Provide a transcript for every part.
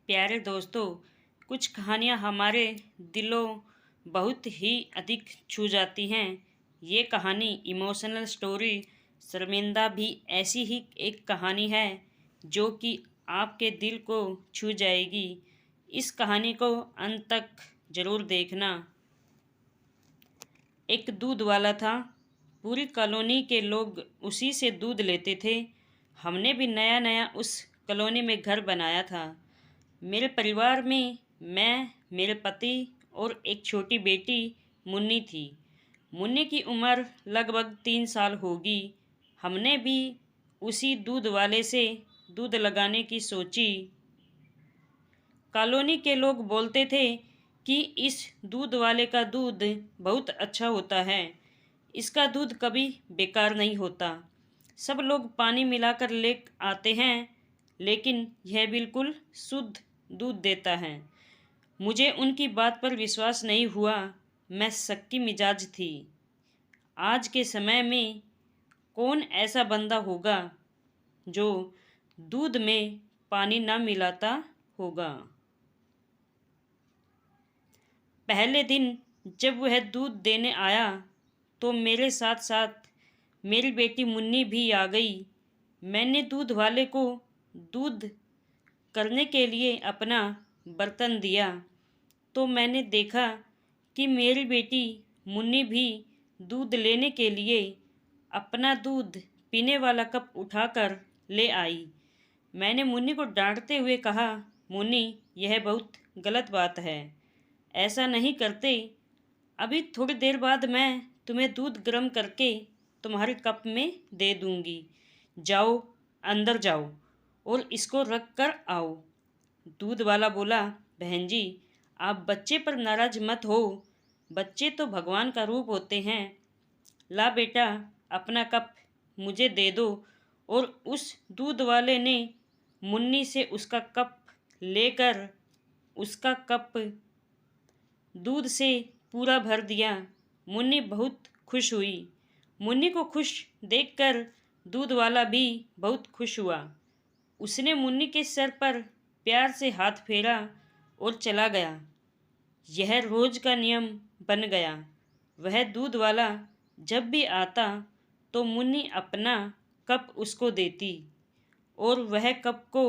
प्यारे दोस्तों, कुछ कहानियाँ हमारे दिलों बहुत ही अधिक छू जाती हैं। ये कहानी इमोशनल स्टोरी शर्मिंदा भी ऐसी ही एक कहानी है जो कि आपके दिल को छू जाएगी। इस कहानी को अंत तक ज़रूर देखना। एक दूध वाला था। पूरी कॉलोनी के लोग उसी से दूध लेते थे। हमने भी नया नया उस कॉलोनी में घर बनाया था। मेरे परिवार में मैं, मेरे पति और एक छोटी बेटी मुन्नी थी। मुन्नी की उम्र लगभग 3 साल होगी। हमने भी उसी दूध वाले से दूध लगाने की सोची। कॉलोनी के लोग बोलते थे कि इस दूध वाले का दूध बहुत अच्छा होता है। इसका दूध कभी बेकार नहीं होता। सब लोग पानी मिलाकर ले आते हैं, लेकिन यह बिल्कुल शुद्ध दूध देता है। मुझे उनकी बात पर विश्वास नहीं हुआ। मैं शक्की मिजाज थी। आज के समय में कौन ऐसा बंदा होगा जो दूध में पानी ना मिलाता होगा। पहले दिन जब वह दूध देने आया तो मेरे साथ साथ मेरी बेटी मुन्नी भी आ गई। मैंने दूध वाले को दूध करने के लिए अपना बर्तन दिया तो मैंने देखा कि मेरी बेटी मुन्नी भी दूध लेने के लिए अपना दूध पीने वाला कप उठाकर ले आई। मैंने मुन्नी को डांटते हुए कहा, मुन्नी, यह बहुत गलत बात है, ऐसा नहीं करते। अभी थोड़ी देर बाद मैं तुम्हें दूध गर्म करके तुम्हारे कप में दे दूंगी। जाओ, अंदर जाओ और इसको रख कर आओ। दूध वाला बोला, बहन जी, आप बच्चे पर नाराज मत हो। बच्चे तो भगवान का रूप होते हैं। ला बेटा, अपना कप मुझे दे दो। और उस दूध वाले ने मुन्नी से उसका कप लेकर उसका कप दूध से पूरा भर दिया। मुन्नी बहुत खुश हुई। मुन्नी को खुश देखकर दूध वाला भी बहुत खुश हुआ। उसने मुन्नी के सर पर प्यार से हाथ फेरा और चला गया। यह रोज़ का नियम बन गया। वह दूध वाला जब भी आता तो मुन्नी अपना कप उसको देती और वह कप को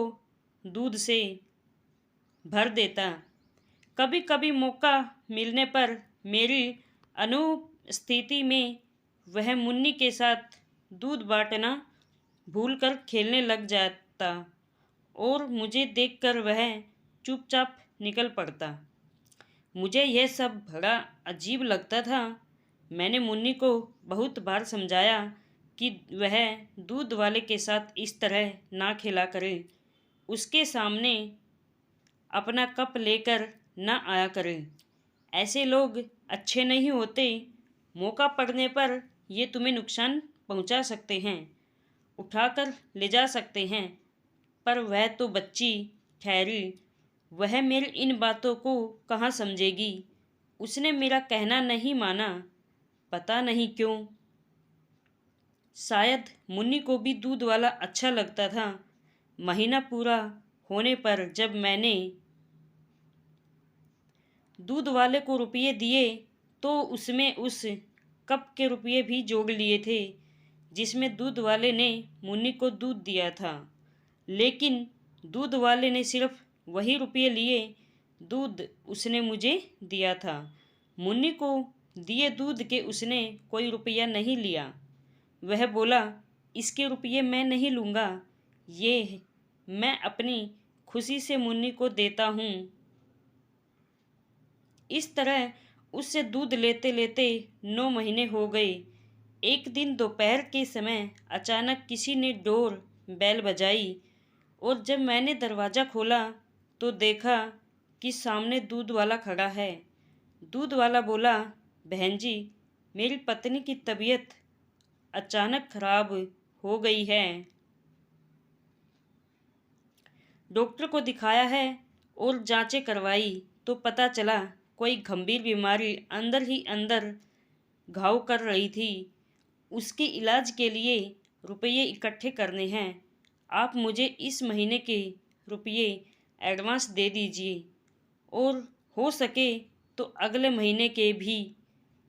दूध से भर देता। कभी कभी मौका मिलने पर मेरी अनुपस्थिति में वह मुन्नी के साथ दूध बांटना भूलकर खेलने लग जाता और मुझे देखकर वह चुपचाप निकल पड़ता। मुझे यह सब बड़ा अजीब लगता था। मैंने मुन्नी को बहुत बार समझाया कि वह दूध वाले के साथ इस तरह ना खेला करे। उसके सामने अपना कप लेकर ना आया करे। ऐसे लोग अच्छे नहीं होते। मौका पड़ने पर ये तुम्हें नुकसान पहुंचा सकते हैं, उठाकर ले जा सकते हैं। पर वह तो बच्ची ठहरी। वह मेरी इन बातों को कहाँ समझेगी। उसने मेरा कहना नहीं माना, पता नहीं क्यों। शायद मुन्नी को भी दूध वाला अच्छा लगता था। महीना पूरा होने पर जब मैंने दूध वाले को रुपये दिए तो उसमें उस कप के रुपये भी जोड़ लिए थे जिसमें दूध वाले ने मुन्नी को दूध दिया था। लेकिन दूध वाले ने सिर्फ वही रुपये लिए दूध उसने मुझे दिया था। मुन्नी को दिए दूध के उसने कोई रुपया नहीं लिया। वह बोला, इसके रुपये मैं नहीं लूँगा, ये मैं अपनी खुशी से मुन्नी को देता हूँ। इस तरह उससे दूध लेते लेते 9 महीने हो गए। एक दिन दोपहर के समय अचानक किसी ने डोर बेल बजाई और जब मैंने दरवाज़ा खोला तो देखा कि सामने दूध वाला खड़ा है। दूध वाला बोला, बहन जी, मेरी पत्नी की तबीयत अचानक खराब हो गई है। डॉक्टर को दिखाया है और जांचें करवाई तो पता चला कोई गंभीर बीमारी अंदर ही अंदर घाव कर रही थी। उसके इलाज के लिए रुपये इकट्ठे करने हैं। आप मुझे इस महीने के रुपये एडवांस दे दीजिए और हो सके तो अगले महीने के भी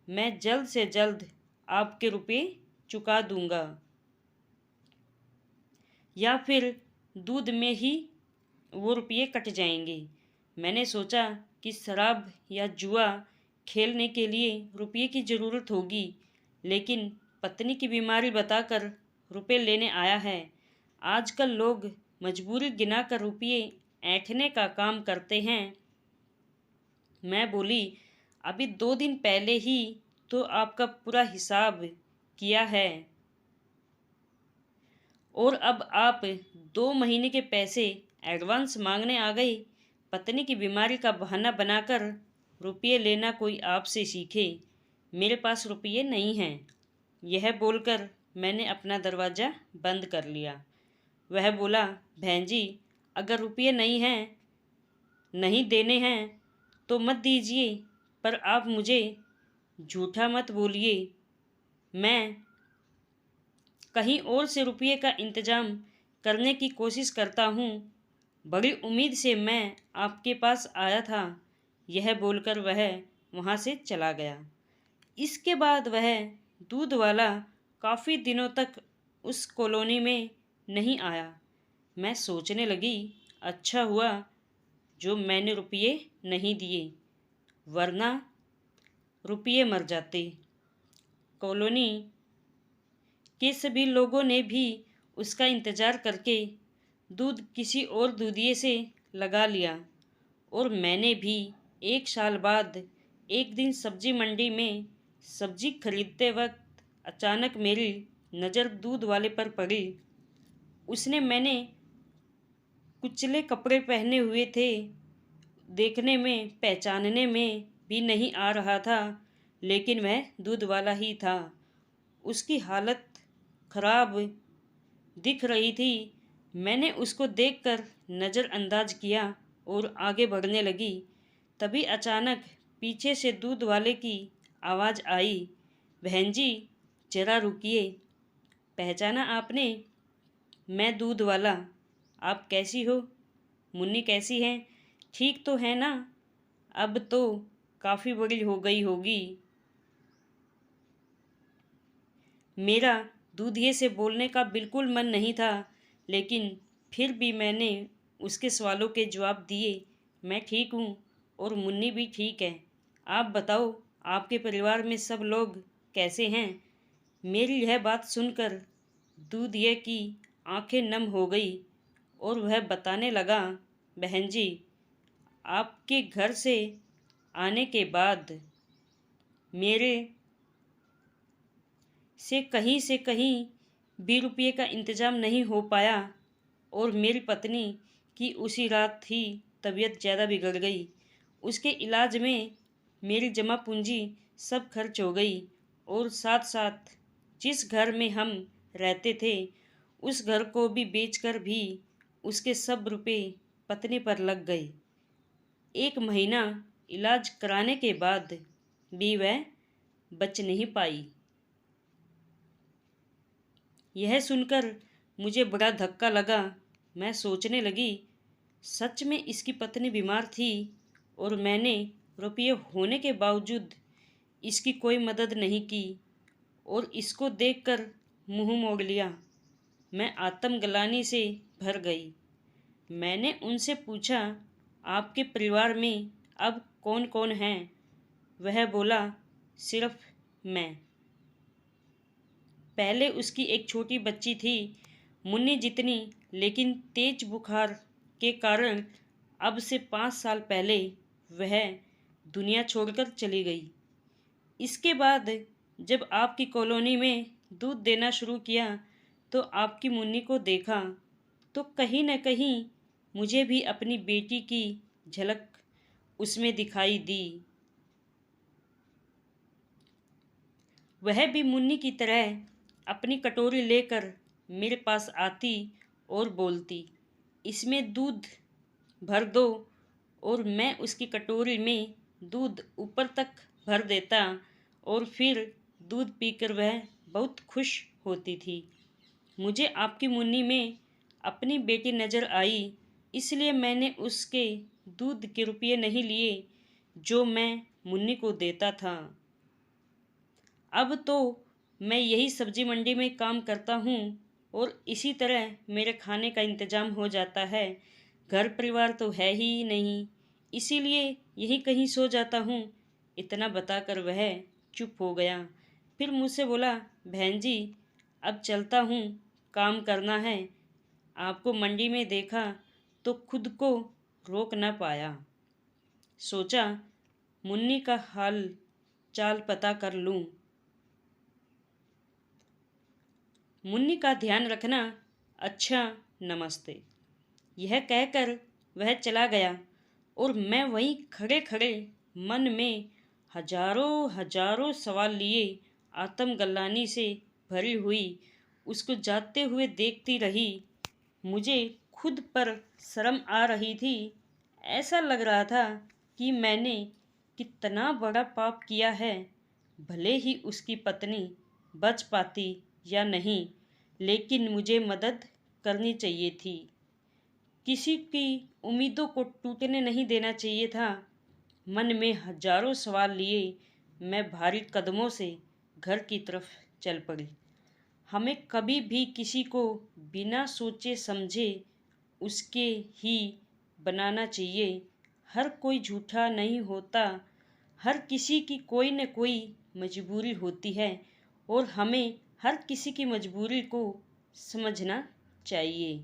मैं जल्द से जल्द आपके रुपए चुका दूंगा, या फिर दूध में ही वो रुपये कट जाएंगे। मैंने सोचा कि शराब या जुआ खेलने के लिए रुपये की ज़रूरत होगी, लेकिन पत्नी की बीमारी बताकर रुपए लेने आया है। आजकल लोग मजबूरी गिनाकर रुपये ऐंठने का काम करते हैं। मैं बोली, अभी 2 दिन पहले ही तो आपका पूरा हिसाब किया है और अब आप 2 महीने के पैसे एडवांस मांगने आ गए। पत्नी की बीमारी का बहाना बनाकर रुपये लेना कोई आपसे सीखे। मेरे पास रुपये नहीं हैं। यह बोलकर मैंने अपना दरवाज़ा बंद कर लिया। वह बोला, बहन जी, अगर रुपये नहीं देने हैं तो मत दीजिए, पर आप मुझे झूठा मत बोलिए। मैं कहीं और से रुपये का इंतज़ाम करने की कोशिश करता हूँ। बड़ी उम्मीद से मैं आपके पास आया था। यह बोलकर वह वहाँ से चला गया। इसके बाद वह दूध वाला काफ़ी दिनों तक उस कॉलोनी में नहीं आया। मैं सोचने लगी, अच्छा हुआ जो मैंने रुपये नहीं दिए, वरना रुपये मर जाते। कॉलोनी के सभी लोगों ने भी उसका इंतज़ार करके दूध किसी और दूधिये से लगा लिया और मैंने भी 1 साल बाद एक दिन सब्जी मंडी में सब्जी खरीदते वक्त अचानक मेरी नज़र दूध वाले पर पड़ी। उसने मैंने कुचले कपड़े पहने हुए थे। देखने में पहचानने में भी नहीं आ रहा था, लेकिन वह दूध वाला ही था। उसकी हालत खराब दिख रही थी। मैंने उसको देखकर नज़रअंदाज किया और आगे बढ़ने लगी। तभी अचानक पीछे से दूध वाले की आवाज़ आई, बहन जी, ज़रा रुकिए। पहचाना आपने? मैं दूध वाला। आप कैसी हो? मुन्नी कैसी है? ठीक तो है ना? अब तो काफ़ी बड़ी हो गई होगी। मेरा दूधिये से बोलने का बिल्कुल मन नहीं था, लेकिन फिर भी मैंने उसके सवालों के जवाब दिए। मैं ठीक हूँ और मुन्नी भी ठीक है। आप बताओ, आपके परिवार में सब लोग कैसे हैं? मेरी यह बात सुनकर दूधिये की आंखें नम हो गई और वह बताने लगा, बहन जी, आपके घर से आने के बाद मेरे से कहीं भी रुपये का इंतज़ाम नहीं हो पाया और मेरी पत्नी की उसी रात ही तबीयत ज़्यादा बिगड़ गई। उसके इलाज में मेरी जमा पूंजी सब खर्च हो गई और साथ साथ जिस घर में हम रहते थे उस घर को भी बेचकर भी उसके सब रुपए पत्नी पर लग गए। 1 महीना इलाज कराने के बाद भी वह बच नहीं पाई। यह सुनकर मुझे बड़ा धक्का लगा। मैं सोचने लगी, सच में इसकी पत्नी बीमार थी और मैंने रुपये होने के बावजूद इसकी कोई मदद नहीं की और इसको देखकर मुंह मोड़ लिया। मैं आत्मग्लानि से भर गई। मैंने उनसे पूछा, आपके परिवार में अब कौन कौन हैं? वह बोला, सिर्फ मैं। पहले उसकी एक छोटी बच्ची थी, मुन्नी जितनी, लेकिन तेज बुखार के कारण अब से 5 साल पहले वह दुनिया छोड़कर चली गई। इसके बाद जब आपकी कॉलोनी में दूध देना शुरू किया तो आपकी मुन्नी को देखा तो कहीं न कहीं मुझे भी अपनी बेटी की झलक उसमें दिखाई दी। वह भी मुन्नी की तरह अपनी कटोरी लेकर मेरे पास आती और बोलती, इसमें दूध भर दो, और मैं उसकी कटोरी में दूध ऊपर तक भर देता और फिर दूध पीकर वह बहुत खुश होती थी। मुझे आपकी मुन्नी में अपनी बेटी नज़र आई इसलिए मैंने उसके दूध के रुपये नहीं लिए जो मैं मुन्नी को देता था। अब तो मैं यही सब्जी मंडी में काम करता हूँ और इसी तरह मेरे खाने का इंतज़ाम हो जाता है। घर परिवार तो है ही नहीं, इसीलिए यहीं कहीं सो जाता हूँ। इतना बताकर वह चुप हो गया। फिर मुझसे बोला, बहन जी अब चलता हूँ, काम करना है। आपको मंडी में देखा तो खुद को रोक न पाया। सोचा मुन्नी का हाल चाल पता कर लूँ। मुन्नी का ध्यान रखना। अच्छा, नमस्ते। यह कहकर वह चला गया और मैं वहीं खड़े खड़े मन में हजारों हजारों सवाल लिए आत्मग्लानि से भरी हुई उसको जाते हुए देखती रही। मुझे खुद पर शर्म आ रही थी। ऐसा लग रहा था कि मैंने कितना बड़ा पाप किया है। भले ही उसकी पत्नी बच पाती या नहीं, लेकिन मुझे मदद करनी चाहिए थी। किसी की उम्मीदों को टूटने नहीं देना चाहिए था। मन में हजारों सवाल लिए मैं भारी कदमों से घर की तरफ चल पड़ी। हमें कभी भी किसी को बिना सोचे समझे उसके ही बनाना चाहिए। हर कोई झूठा नहीं होता। हर किसी की कोई न कोई मजबूरी होती है और हमें हर किसी की मजबूरी को समझना चाहिए।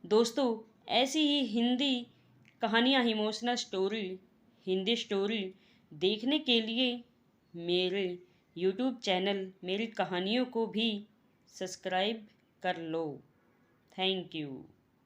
दोस्तों, ऐसी ही हिंदी कहानियाँ, इमोशनल स्टोरी, हिंदी स्टोरी देखने के लिए मेरे यूट्यूब चैनल मेरी कहानियों को भी सब्सक्राइब कर लो। Thank you.